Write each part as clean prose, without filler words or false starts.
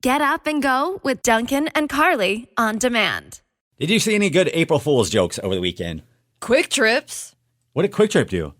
Get up and go with Dunken and Carly on demand. Did you see any good April Fool's jokes over the weekend? Quick Trips. What did Quick Trip do?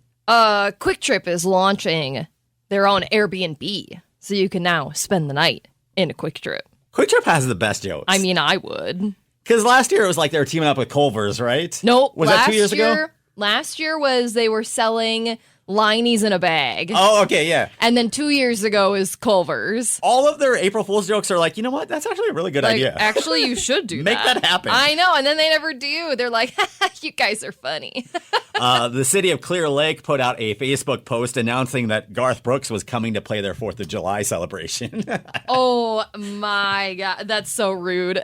Quick Trip is launching their own Airbnb, so you can now spend the night in a Quick Trip. Quick Trip has the best jokes. I mean, I would. Because last year it was like they were teaming up with Culver's, right? Nope. Was that 2 years ago? Last year was they were selling Liney's in a bag. Oh, okay, yeah. And then 2 years ago is Culver's. All of their April Fool's jokes are like, you know what? That's actually a really good idea. Actually, you should do Make that happen. I know, and then they never do. They're like, you guys are funny. The city of Clear Lake put out a Facebook post announcing that Garth Brooks was coming to play their 4th of July celebration. Oh, my God. That's so rude.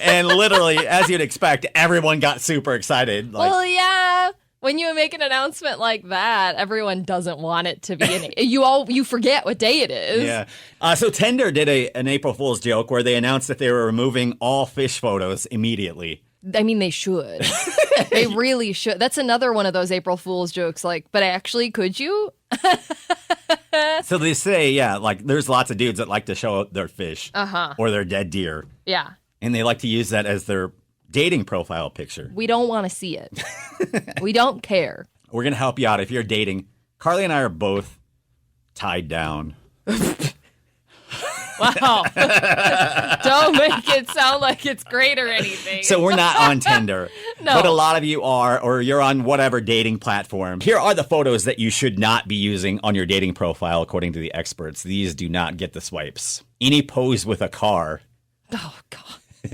And literally, as you'd expect, everyone got super excited. Well, yeah. When you make an announcement like that, everyone doesn't want it to be you forget what day it is. Yeah. So Tinder did an April Fool's joke where they announced that they were removing all fish photos immediately. I mean, they should. They really should. That's another one of those April Fool's jokes. Like, but actually, could you? So they say, yeah, like there's lots of dudes that like to show their fish or their dead deer. Yeah. And they like to use that as their dating profile picture. We don't want to see it. We don't care. We're going to help you out if you're dating. Carly and I are both tied down. Wow. Don't make it sound like it's great or anything. So we're not on Tinder. No. But a lot of you are, or you're on whatever dating platform. Here are the photos that you should not be using on your dating profile, according to the experts. These do not get the swipes. Any pose with a car. Oh, God.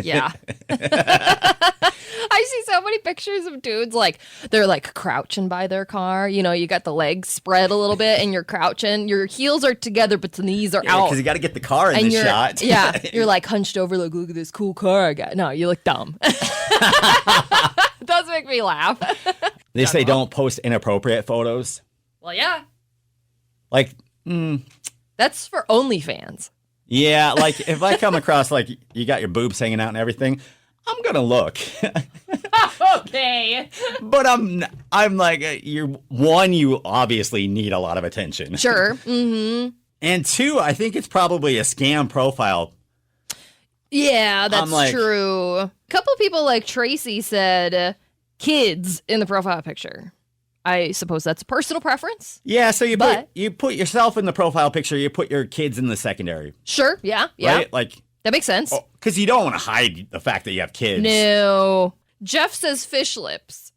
Yeah. I see so many pictures of dudes like they're like crouching by their car. You know, you got the legs spread a little bit and you're crouching. Your heels are together, but the knees are out. Because you got to get the car in the shot. Yeah. You're like hunched over, like, look at this cool car I got. No, you look dumb. It does make me laugh. They say don't post inappropriate photos. Well, yeah. Like, That's for OnlyFans. Yeah, like if I come across like you got your boobs hanging out and everything, I'm gonna look. Okay. But I'm like you obviously need a lot of attention. Sure. Mm-hmm. And 2, I think it's probably a scam profile. Yeah, that's true. A couple people like Tracy said kids in the profile picture. I suppose that's a personal preference. Yeah, so you put yourself in the profile picture, you put your kids in the secondary. Sure, yeah. Right? Like that makes sense. Because you don't want to hide the fact that you have kids. No. Jeff says fish lips.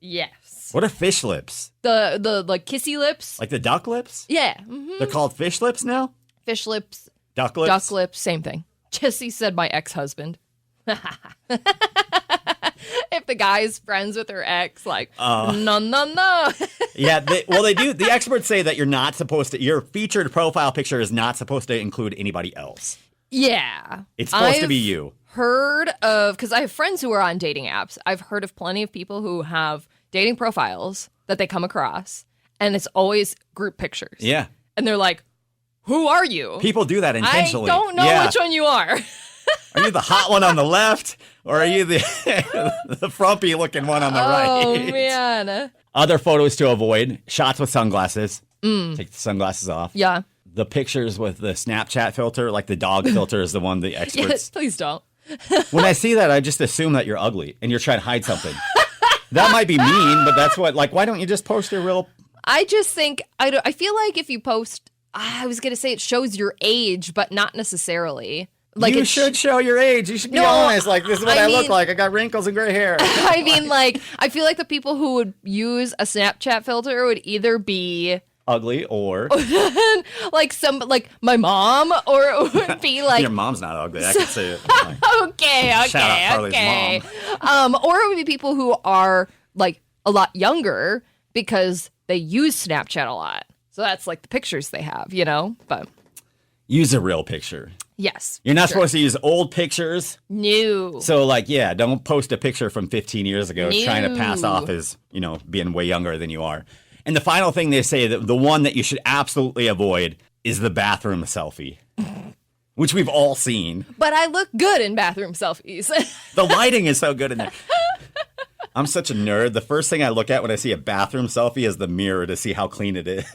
Yes. What are fish lips? The like kissy lips. Like the duck lips? Yeah. Mm-hmm. They're called fish lips now? Fish lips. Duck lips? Duck lips, same thing. Jesse said my ex-husband. If the guy's friends with her ex, like, no. Yeah, they do. The experts say that you're not supposed to, your featured profile picture is not supposed to include anybody else. Yeah. It's supposed to be you. Heard of, because I have friends who are on dating apps. I've heard of plenty of people who have dating profiles that they come across, and it's always group pictures. Yeah. And they're like, who are you? People do that intentionally. I don't know which one you are. Are you the hot one on the left, or are you the frumpy looking one on the right? Oh, man. Other photos to avoid: shots with sunglasses. Take the sunglasses off. Yeah. The pictures with the Snapchat filter, like the dog filter, is the one the experts. Yes, please don't. When I see that, I just assume that you're ugly and you're trying to hide something. That might be mean, but that's what. Like, why don't you just post your real? I just think I feel like if you post, I was gonna say it shows your age, but not necessarily. Like you should show your age. You should be honest. Like, this is what I look like. I got wrinkles and gray hair. I mean, like, I feel like the people who would use a Snapchat filter would either be ugly or like my mom, or it would be like your mom's not ugly. I can say it. Okay. Shout out Carly's mom. Or it would be people who are like a lot younger because they use Snapchat a lot. So that's like the pictures they have, you know. But use a real picture. Yes. You're not supposed to use old pictures. No. So, like, yeah, don't post a picture from 15 years ago trying to pass off as, you know, being way younger than you are. And the final thing they say, that the one that you should absolutely avoid is the bathroom selfie, which we've all seen. But I look good in bathroom selfies. The lighting is so good in there. I'm such a nerd. The first thing I look at when I see a bathroom selfie is the mirror to see how clean it is.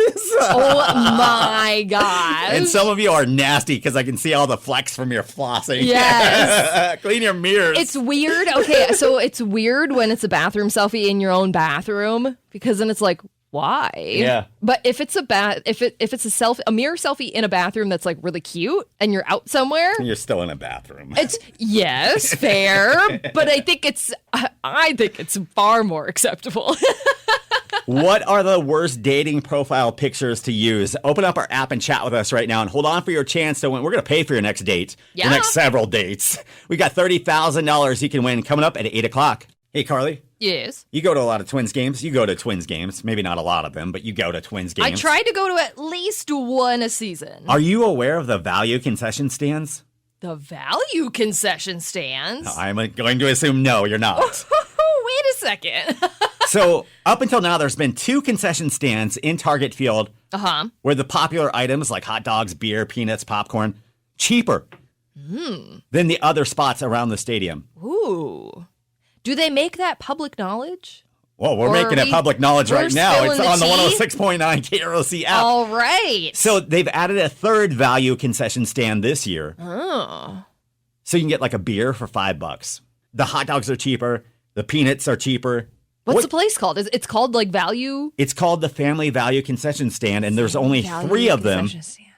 Oh my gosh. And some of you are nasty because I can see all the flecks from your flossing. Yes. Clean your mirrors. It's weird. Okay, so it's weird when it's a bathroom selfie in your own bathroom because then it's like, why? Yeah. But if it's a mirror selfie in a bathroom that's like really cute and you're out somewhere, You're still in a bathroom. it's yes, fair, but I think it's far more acceptable. What are the worst dating profile pictures to use? Open up our app and chat with us right now and hold on for your chance to win. We're going to pay for your next date. Yeah. Your next several dates. We got $30,000 you can win coming up at 8 o'clock. Hey, Carly. Yes. You go to a lot of Twins games. You go to Twins games. Maybe not a lot of them, but you go to Twins games. I try to go to at least one a season. Are you aware of the value concession stands? The value concession stands? I'm going to assume no, you're not. Wait a second. So up until now, there's been 2 concession stands in Target Field where the popular items like hot dogs, beer, peanuts, popcorn, cheaper than the other spots around the stadium. Ooh. Do they make that public knowledge? Well, we're making it public knowledge right now. It's on the 106.9 KROC app. All right. So they've added a third value concession stand this year. Oh. So you can get like a beer for $5. The hot dogs are cheaper. The peanuts are cheaper. What's the place called? It's called like Value? It's called the Family Value Concession Stand, and there's only 3 of them.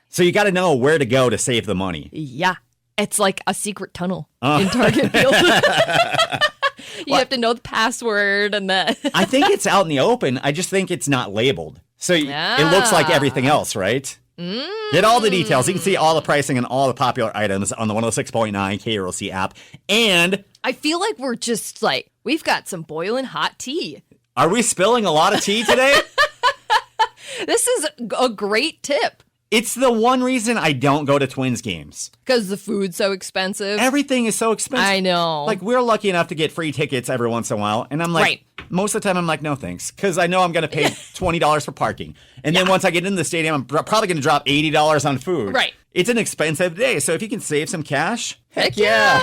So you got to know where to go to save the money. Yeah. It's like a secret tunnel in Target Field. You have to know the password and that. I think it's out in the open. I just think it's not labeled. So it looks like everything else, right? Get all the details. You can see all the pricing and all the popular items on the 106.9 KROC app. And I feel like we're just like, we've got some boiling hot tea. Are we spilling a lot of tea today? This is a great tip. It's the one reason I don't go to Twins games. Because the food's so expensive. Everything is so expensive. I know. Like, we're lucky enough to get free tickets every once in a while. And I'm like, most of the time, I'm like, no, thanks. Because I know I'm going to pay $20 for parking. And then once I get into the stadium, I'm probably going to drop $80 on food. Right. It's an expensive day. So if you can save some cash, heck yeah.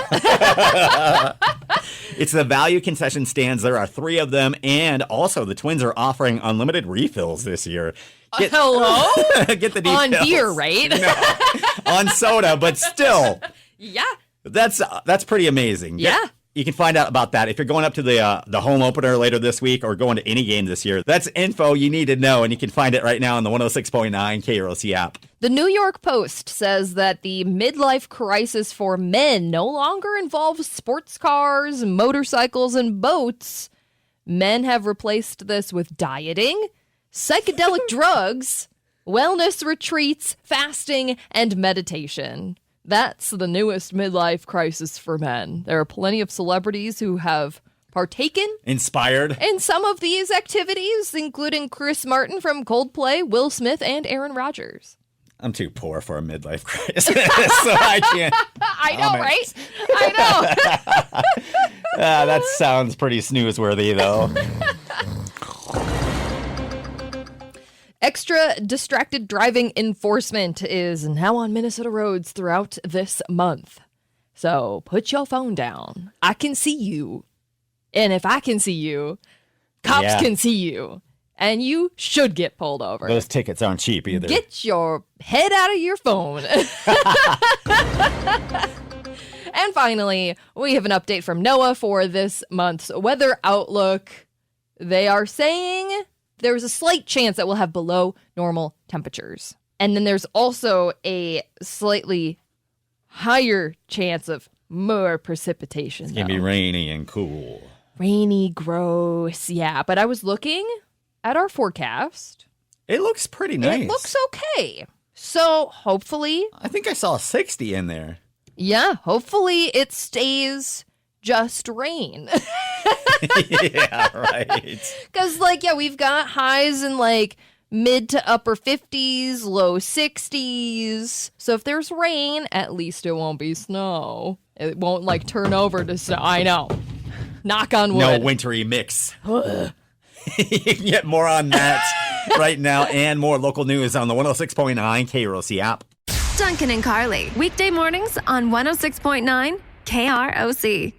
It's the value concession stands. There are 3 of them. And also, the Twins are offering unlimited refills this year. Hello? Get the details. On beer, right? No, on soda, but still. Yeah. That's pretty amazing. Yeah. You can find out about that if you're going up to the home opener later this week or going to any game this year. That's info you need to know, and you can find it right now on the 106.9 KROC app. The New York Post says that the midlife crisis for men no longer involves sports cars, motorcycles, and boats. Men have replaced this with dieting, psychedelic drugs, wellness retreats, fasting, and meditation. That's the newest midlife crisis for men. There are plenty of celebrities who have partaken, inspired in some of these activities, including Chris Martin from Coldplay, Will Smith, and Aaron Rodgers. I'm too poor for a midlife crisis, so I can't. I know, right? I know. That sounds pretty snoozeworthy, though. Extra distracted driving enforcement is now on Minnesota roads throughout this month. So put your phone down. I can see you. And if I can see you, cops can see you. And you should get pulled over. Those tickets aren't cheap either. Get your head out of your phone. And finally, we have an update from NOAA for this month's weather outlook. They are saying there's a slight chance that we'll have below normal temperatures. And then there's also a slightly higher chance of more precipitation. It's going to be rainy and cool. Rainy, gross. Yeah, but I was looking at our forecast. It looks pretty nice. It looks okay. So hopefully, I think I saw 60 in there. Yeah, hopefully it stays just rain. Yeah, right. Because, we've got highs in, mid to upper 50s, low 60s. So if there's rain, at least it won't be snow. It won't, turn over to snow. I know. Knock on wood. No wintry mix. You can get more on that right now and more local news on the 106.9 KROC app. Dunken and Carly, weekday mornings on 106.9 KROC.